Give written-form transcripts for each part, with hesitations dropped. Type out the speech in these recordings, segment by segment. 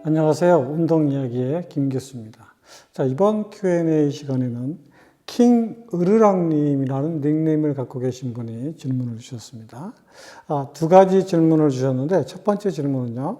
안녕하세요. 운동이야기의 김 교수입니다. 자, 이번 Q&A 시간에는 킹 으르렁님이라는 닉네임을 갖고 계신 분이 질문을 주셨습니다. 두 가지 질문을 주셨는데 첫 번째 질문은요.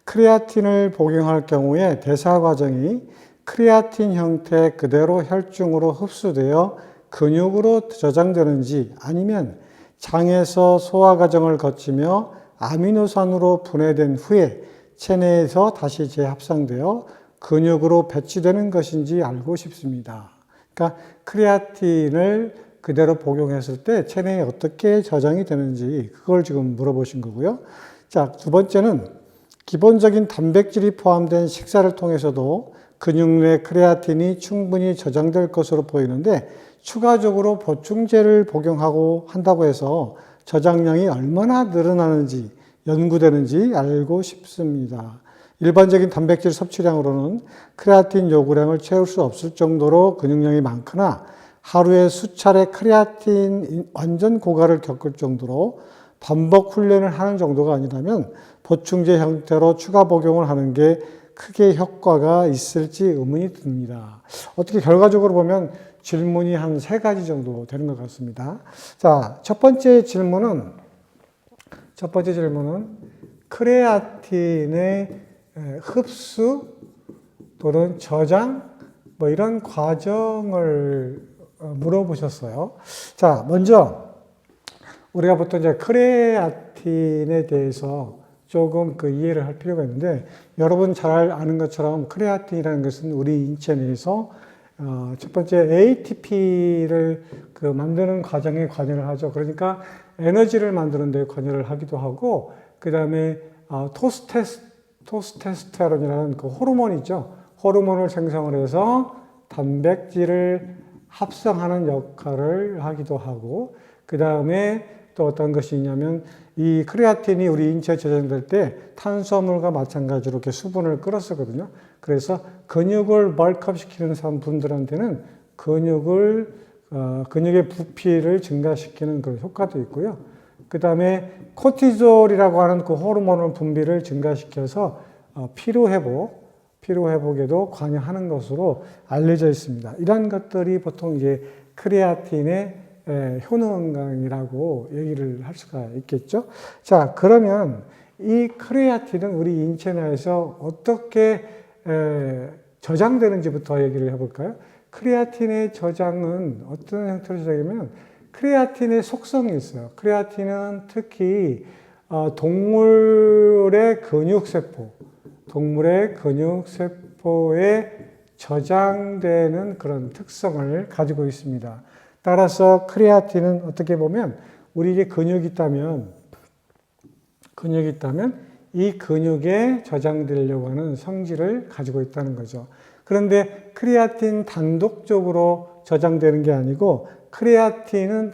크레아틴을 복용할 경우에 대사 과정이 크레아틴 형태 그대로 혈중으로 흡수되어 근육으로 저장되는지 아니면 장에서 소화 과정을 거치며 아미노산으로 분해된 후에 체내에서 다시 재합성되어 근육으로 배치되는 것인지 알고 싶습니다. 그러니까 크레아틴을 그대로 복용했을 때 체내에 어떻게 저장이 되는지 그걸 지금 물어보신 거고요. 자, 두 번째는 기본적인 단백질이 포함된 식사를 통해서도 근육 내 크레아틴이 충분히 저장될 것으로 보이는데 추가적으로 보충제를 복용하고 한다고 해서 저장량이 얼마나 늘어나는지 연구되는지 알고 싶습니다. 일반적인 단백질 섭취량으로는 크레아틴 요구량을 채울 수 없을 정도로 근육량이 많거나 하루에 수차례 크레아틴 완전 고갈을 겪을 정도로 반복 훈련을 하는 정도가 아니라면 보충제 형태로 추가 복용을 하는 게 크게 효과가 있을지 의문이 듭니다. 어떻게 결과적으로 보면 질문이 한 3가지 정도 되는 것 같습니다. 자, 첫 번째 질문은 크레아틴의 흡수 또는 저장 이런 과정을 물어보셨어요. 자, 먼저 우리가 보통 이제 크레아틴에 대해서 조금 이해를 할 필요가 있는데 여러분 잘 아는 것처럼 크레아틴이라는 것은 우리 인체 내에서 첫 번째 ATP를 만드는 과정에 관여를 하죠. 그러니까 에너지를 만드는 데 관여를 하기도 하고 그 다음에 토스테스테론이라는 호르몬이죠. 호르몬을 생성을 해서 단백질을 합성하는 역할을 하기도 하고 그 다음에 또 어떤 것이 있냐면 이 크레아틴이 우리 인체에 저장될 때 탄수화물과 마찬가지로 이렇게 수분을 끌어쓰거든요. 그래서 근육을 벌크업시키는 분들한테는 근육의 부피를 증가시키는 그런 효과도 있고요. 그 다음에 코티졸이라고 하는 호르몬 분비를 증가시켜서 피로회복에도 관여하는 것으로 알려져 있습니다. 이런 것들이 보통 이제 크레아틴의 효능이라고 얘기를 할 수가 있겠죠. 자, 그러면 이 크레아틴은 우리 인체 내에서 어떻게 저장되는지부터 얘기를 해볼까요? 크레아틴의 저장은 어떤 형태로 저장이냐면 크레아틴의 속성이 있어요. 크레아틴은 특히 동물의 근육세포에 저장되는 그런 특성을 가지고 있습니다. 따라서 크레아틴은 어떻게 보면 우리에게 근육이 있다면 이 근육에 저장되려고 하는 성질을 가지고 있다는 거죠. 그런데 크레아틴 단독적으로 저장되는 게 아니고 크레아틴은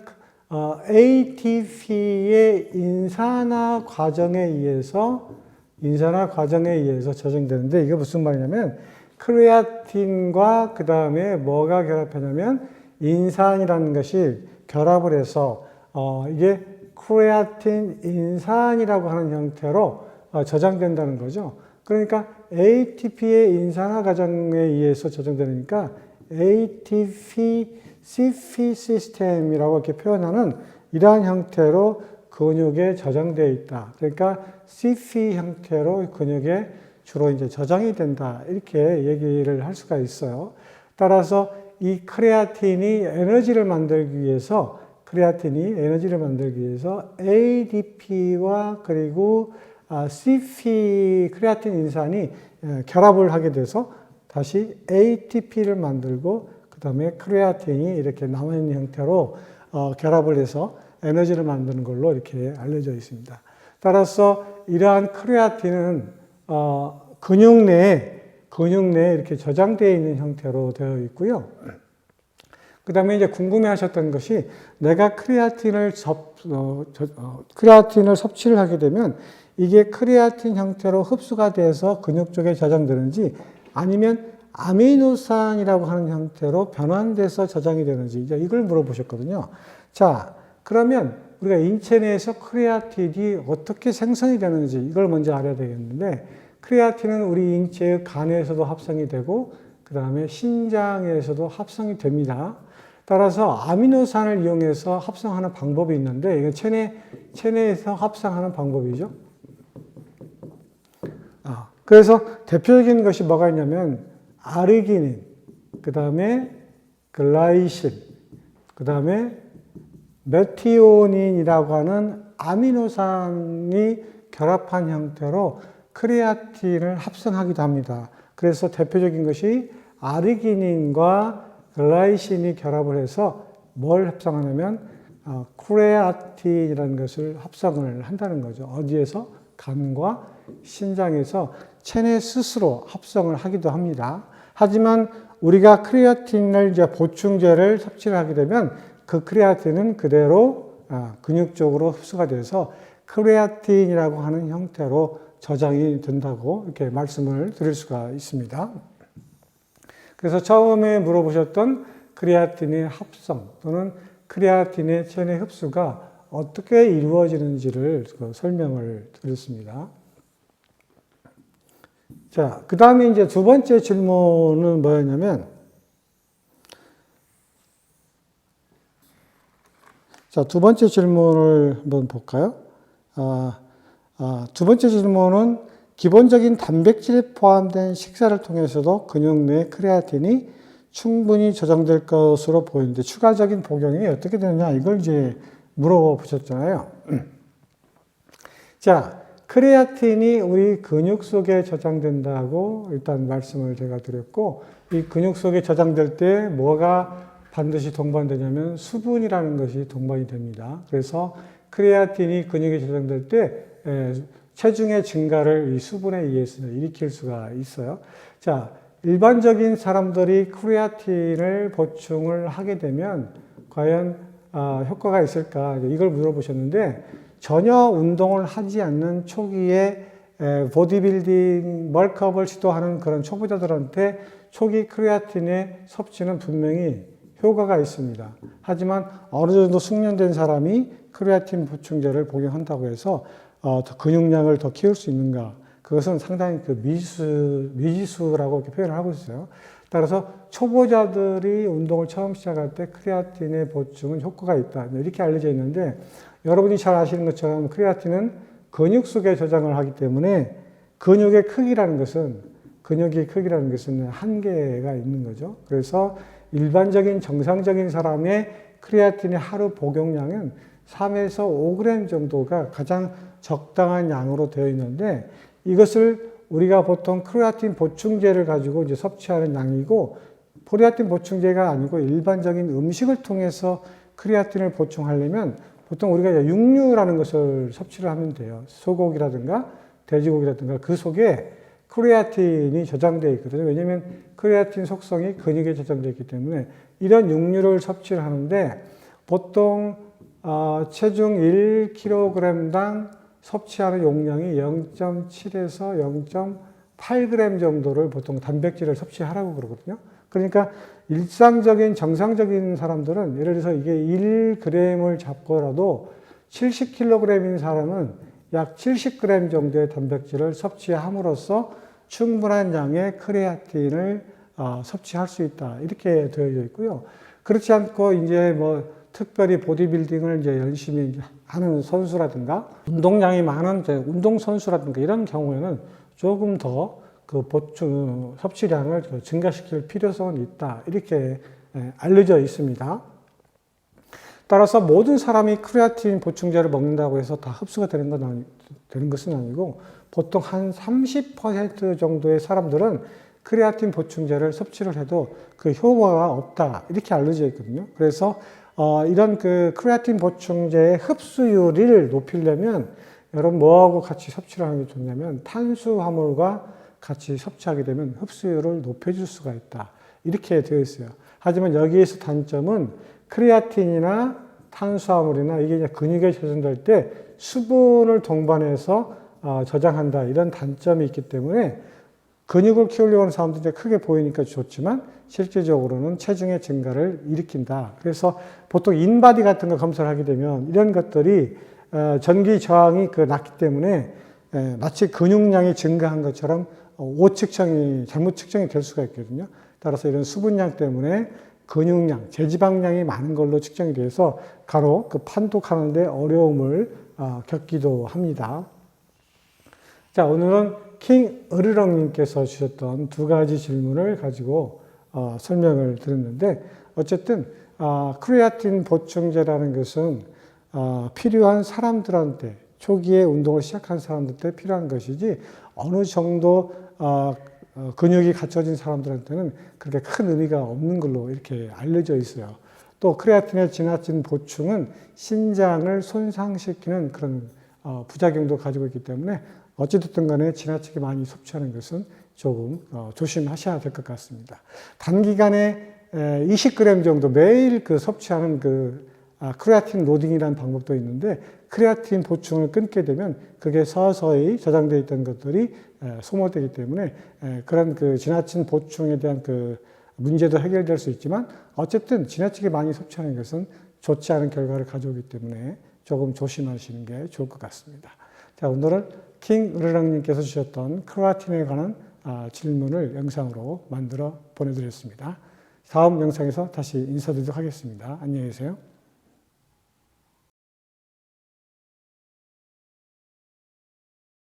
ATP의 인산화 과정에 의해서 저장되는데 이게 무슨 말이냐면 크레아틴과 그 다음에 뭐가 결합하냐면 인산이라는 것이 결합을 해서 이게 크레아틴 인산이라고 하는 형태로 저장된다는 거죠. 그러니까 ATP의 인산화 과정에 의해서 저장되니까 ATP CP 시스템이라고 이렇게 표현하는 이러한 형태로 근육에 저장되어 있다. 그러니까 CP 형태로 근육에 주로 이제 저장이 된다. 이렇게 얘기를 할 수가 있어요. 따라서 이 크레아틴이 에너지를 만들기 위해서 ADP와 그리고 CP 크레아틴 인산이 결합을 하게 돼서 다시 ATP를 만들고 그 다음에 크레아틴이 이렇게 남아있는 형태로 결합을 해서 에너지를 만드는 걸로 이렇게 알려져 있습니다. 따라서 이러한 크레아틴은 근육 내에 이렇게 저장되어 있는 형태로 되어 있고요. 그 다음에 이제 궁금해 하셨던 것이 내가 크레아틴을 섭취를 하게 되면 이게 크레아틴 형태로 흡수가 돼서 근육 쪽에 저장되는지 아니면 아미노산이라고 하는 형태로 변환돼서 저장이 되는지 이걸 물어보셨거든요. 자, 그러면 우리가 인체 내에서 크레아틴이 어떻게 생성이 되는지 이걸 먼저 알아야 되겠는데 크레아틴은 우리 인체의 간에서도 합성이 되고 그 다음에 신장에서도 합성이 됩니다. 따라서 아미노산을 이용해서 합성하는 방법이 있는데 이건 체내에서 합성하는 방법이죠. 그래서 대표적인 것이 뭐가 있냐면 아르기닌, 그 다음에 글라이신, 그 다음에 메티오닌이라고 하는 아미노산이 결합한 형태로 크레아틴을 합성하기도 합니다. 그래서 대표적인 것이 아르기닌과 글라이신이 결합을 해서 뭘 합성하냐면 크레아틴이라는 것을 합성을 한다는 거죠. 어디에서? 간과 신장에서 체내 스스로 합성을 하기도 합니다. 하지만 우리가 크레아틴을 이제 보충제를 섭취를 하게 되면 그 크레아틴은 그대로 근육 쪽으로 흡수가 돼서 크레아틴이라고 하는 형태로 저장이 된다고 이렇게 말씀을 드릴 수가 있습니다. 그래서 처음에 물어보셨던 크레아틴의 합성 또는 크레아틴의 체내 흡수가 어떻게 이루어지는지를 설명을 드렸습니다. 자, 그 다음에 이제 두 번째 질문은 뭐였냐면, 자, 두 번째 질문을 한번 볼까요? 두 번째 질문은 기본적인 단백질이 포함된 식사를 통해서도 근육 내 크레아틴이 충분히 저장될 것으로 보이는데 추가적인 복용이 어떻게 되느냐 이걸 이제 물어보셨잖아요. 자, 크레아틴이 우리 근육 속에 저장된다고 일단 말씀을 제가 드렸고 이 근육 속에 저장될 때 뭐가 반드시 동반되냐면 수분이라는 것이 동반이 됩니다. 그래서 크레아틴이 근육에 저장될 때 체중의 증가를 이 수분에 의해서 일으킬 수가 있어요. 자, 일반적인 사람들이 크레아틴을 보충을 하게 되면 과연 효과가 있을까? 이걸 물어보셨는데 전혀 운동을 하지 않는 초기에 보디빌딩, 멀크업을 시도하는 그런 초보자들한테 초기 크레아틴의 섭취는 분명히 효과가 있습니다. 하지만 어느 정도 숙련된 사람이 크레아틴 보충제를 복용한다고 해서 근육량을 더 키울 수 있는가? 그것은 상당히 미지수라고 이렇게 표현을 하고 있어요. 따라서 초보자들이 운동을 처음 시작할 때 크레아틴의 보충은 효과가 있다. 이렇게 알려져 있는데 여러분이 잘 아시는 것처럼 크레아틴은 근육 속에 저장을 하기 때문에 근육의 크기라는 것은 한계가 있는 거죠. 그래서 일반적인 정상적인 사람의 크레아틴의 하루 복용량은 3에서 5g 정도가 가장 적당한 양으로 되어 있는데 이것을 우리가 보통 크레아틴 보충제를 가지고 이제 섭취하는 양이고 크레아틴 보충제가 아니고 일반적인 음식을 통해서 크레아틴을 보충하려면 보통 우리가 육류라는 것을 섭취를 하면 돼요. 소고기라든가 돼지고기라든가 그 속에 크레아틴이 저장되어 있거든요. 왜냐하면 크레아틴 속성이 근육에 저장되어 있기 때문에 이런 육류를 섭취를 하는데 보통 체중 1kg당 섭취하는 용량이 0.7에서 0.8g 정도를 보통 단백질을 섭취하라고 그러거든요. 그러니까 일상적인 정상적인 사람들은 예를 들어서 이게 1g을 잡고라도 70kg인 사람은 약 70g 정도의 단백질을 섭취함으로써 충분한 양의 크레아틴을 섭취할 수 있다. 이렇게 되어져 있고요. 그렇지 않고 이제 특별히 보디빌딩을 이제 열심히 하는 선수라든가 운동량이 많은 운동선수라든가 이런 경우에는 조금 더 그 보충 섭취량을 증가시킬 필요성은 있다. 이렇게 알려져 있습니다. 따라서 모든 사람이 크레아틴 보충제를 먹는다고 해서 다 흡수가 되는 것은 아니고 보통 한 30% 정도의 사람들은 크레아틴 보충제를 섭취를 해도 그 효과가 없다. 이렇게 알려져 있거든요. 그래서 이런 그 크레아틴 보충제의 흡수율을 높이려면 여러분 뭐하고 같이 섭취를 하는 게 좋냐면 탄수화물과 같이 섭취하게 되면 흡수율을 높여줄 수가 있다. 이렇게 되어 있어요. 하지만 여기에서 단점은 크레아틴이나 탄수화물이나 이게 근육에 저장될 때 수분을 동반해서 저장한다. 이런 단점이 있기 때문에 근육을 키우려고 하는 사람들이 크게 보이니까 좋지만 실질적으로는 체중의 증가를 일으킨다. 그래서 보통 인바디 같은 거 검사를 하게 되면 이런 것들이 전기 저항이 낮기 때문에 마치 근육량이 증가한 것처럼 잘못 측정이 될 수가 있거든요. 따라서 이런 수분량 때문에 근육량, 제지방량이 많은 걸로 측정이 돼서 가로 판독하는데 어려움을 겪기도 합니다. 자, 오늘은 킹 으르렁님께서 주셨던 두 가지 질문을 가지고 설명을 드렸는데, 어쨌든 크레아틴 보충제라는 것은 필요한 사람들한테, 초기에 운동을 시작한 사람들한테 필요한 것이지, 어느 정도 근육이 갖춰진 사람들한테는 그렇게 큰 의미가 없는 걸로 이렇게 알려져 있어요. 또 크레아틴의 지나친 보충은 신장을 손상시키는 그런 부작용도 가지고 있기 때문에 어찌됐든 간에 지나치게 많이 섭취하는 것은 조금 조심하셔야 될 것 같습니다. 단기간에 20g 정도 매일 섭취하는 크레아틴 로딩이라는 방법도 있는데, 크레아틴 보충을 끊게 되면 그게 서서히 저장되어 있던 것들이 소모되기 때문에 그런 지나친 보충에 대한 문제도 해결될 수 있지만, 어쨌든 지나치게 많이 섭취하는 것은 좋지 않은 결과를 가져오기 때문에 조금 조심하시는 게 좋을 것 같습니다. 자, 오늘은 킹 으르렁님께서 주셨던 크레아틴에 관한 질문을 영상으로 만들어 보내드렸습니다. 다음 영상에서 다시 인사드리도록 하겠습니다. 안녕히 계세요.